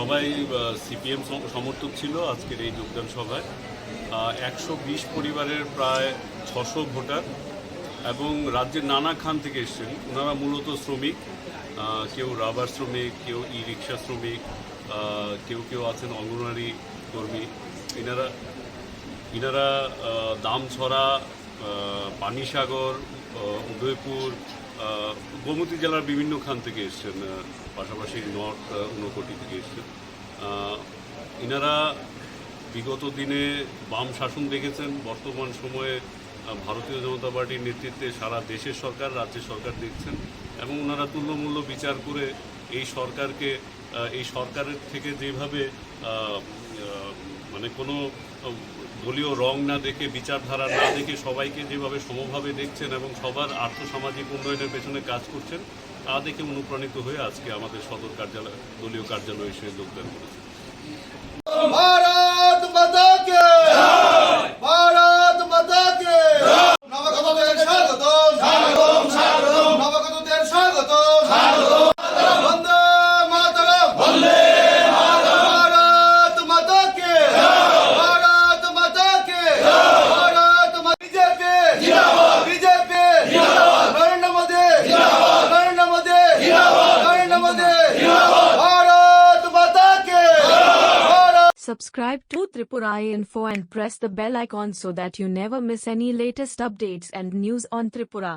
সবাই সিপিএম সমর্থক ছিল আজকের এই যোগদান সভায়। 120 পরিবারের প্রায় 600 ভোটার এবং রাজ্যের নানা খান থেকে এসেছেন। ওনারা মূলত শ্রমিক, কেউ রাবার শ্রমিক, কেউ ই রিক্সা শ্রমিক, কেউ আছেন অঙ্গনওয়াড়ি কর্মী। ইনারা দামছড়া, পানিসাগর, উদয়পুর, গোমতী জেলার বিভিন্ন খান থেকে এসছেন, পাশাপাশি নর্থ ঊনকোটি থেকে এসছেন। ইনারা বিগত দিনে বাম শাসন দেখেছেন, বর্তমান সময়ে ভারতীয় জনতা পার্টির নেতৃত্বে সারা দেশের সরকার, রাজ্যের সরকার দেখছেন এবং ওনারা তুল্যমূল্য বিচার করে এই সরকারের থেকে যেভাবে মানে কোনো দলীয় রং না দেখে, বিচারধারা না দেখে সবাইকে যেভাবে সমভাবে দেখছেন এবং সবার আর্থসামাজিক উন্নয়নের পেছনে কাজ করছেন, তা দেখে অনুপ্রাণিত হয়ে আজকে আমাদের সদর দলীয় কার্যালয়ে এসে যোগদান করেছেন। भारत माता के भारत माता के নবগতদের স্বাগতম স্বাগতম স্বাগতম নবগতদের স্বাগতম স্বাগতম বন্দে মাতরম বন্দে মাতরম ভারত মাতা কে ভারত মাতা কে ভারত বিজেপি জিন্দাবাদ বিজেপি জিন্দাবাদ নরেন্দ্র মোদি জিন্দাবাদ নরেন্দ্র মোদি জিন্দাবাদ নরেন্দ্র মোদি জিন্দাবাদ ভারত মাতা কে। Subscribe to Tripura Info and press the bell icon so that you never miss any latest updates and news on Tripura.